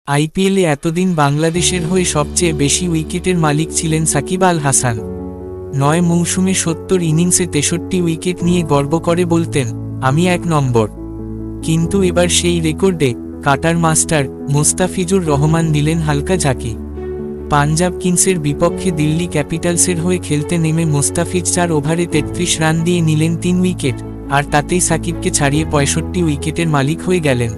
আইপিএলে এতদিন বাংলাদেশের হয়ে সবচেয়ে বেশি উইকেটের মালিক ছিলেন সাকিব আল হাসান। ৯ মৌসুমে ৭০ ইনিংসে ৬৩ উইকেট নিয়ে গর্ব করে বলতেন, আমি ১ নম্বর। কিন্তু এবার সেই রেকর্ডে কাটার মাস্টার মোস্তাফিজুর রহমান দিলেন হালকা ঝাঁকি। পাঞ্জাব কিংসের বিপক্ষে দিল্লি ক্যাপিটালসের হয়ে খেলতে নেমে মোস্তাফিজ ৪ ওভারে ৩৩ রান দিয়ে নিলেন ৩ উইকেট, আর তাতেই সাকিবকে ছাড়িয়ে ৬৫ উইকেটের মালিক হয়ে গেলেন।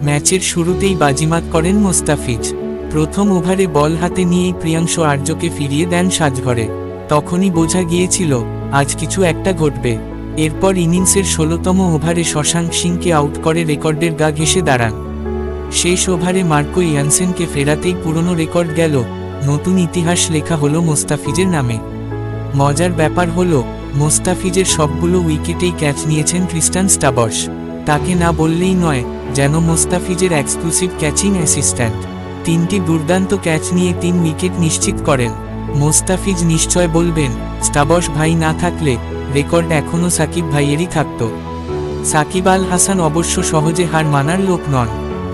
ম্যাচের শুরুতেই বাজিমাত করেন মোস্তাফিজ। প্রথম ওভারে বল হাতে নিয়েই প্রিয়াংশু আর্যকে ফিরিয়ে দেন সাজঘরে। তখনই বোঝা গিয়েছিল আজ কিছু একটা ঘটবে। এরপর ইনিংসের ১৬তম ওভারে শশাঙ্ক সিংকে আউট করে রেকর্ডের গা ঘেঁষে দাঁড়ান। শেষ ওভারে মার্কো ইয়ানসেনকে ফেরাতেই পুরনো রেকর্ড গেল, নতুন ইতিহাস লেখা হলো মোস্তাফিজের নামে। মজার ব্যাপার হলো মোস্তাফিজের সবগুলো উইকেটেই ক্যাচ নিয়েছেন ক্রিস্টান স্টাবস। তাকে না বললেই নয়, যেন মোস্তাফিজের এক্সক্লুসিভ ক্যাচিং অ্যাসিস্ট্যান্ট। ৩টি দুর্দান্ত ক্যাচ নিয়ে ৩ উইকেট নিশ্চিত করেন। মোস্তাফিজ নিশ্চয় বলবেন, স্টাবস ভাই না থাকলে রেকর্ড এখনও সাকিব ভাইয়েরই থাকত। সাকিব আল হাসান অবশ্য সহজে হার মানার লোক নন।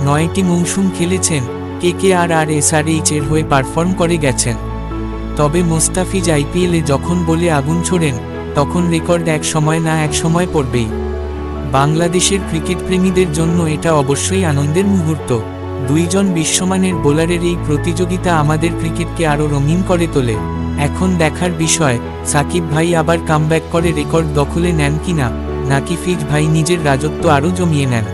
৯টি মৌসুম খেলেছেন, কেকেআর আর এসআরএইচ এর হয়ে পারফর্ম করে গেছেন। তবে মোস্তাফিজ আইপিএলে যখন বলে আগুন ছোড়েন, তখন রেকর্ড এক সময় না এক সময় পড়বেই। বাংলাদেশের ক্রিকেট প্রেমীদের জন্য এটা অবশ্যই আনন্দের মুহূর্ত। দুইজন বিশ্বমানের বোলারের এই প্রতিযোগিতা আমাদের ক্রিকেটকে আরও রঙিন করে তোলে। এখন দেখার বিষয়, সাকিব ভাই আবার কামব্যাক করে রেকর্ড দখলে নেন কিনা, নাকি ফিজ ভাই নিজের রাজত্ব আরও জমিয়ে নেন।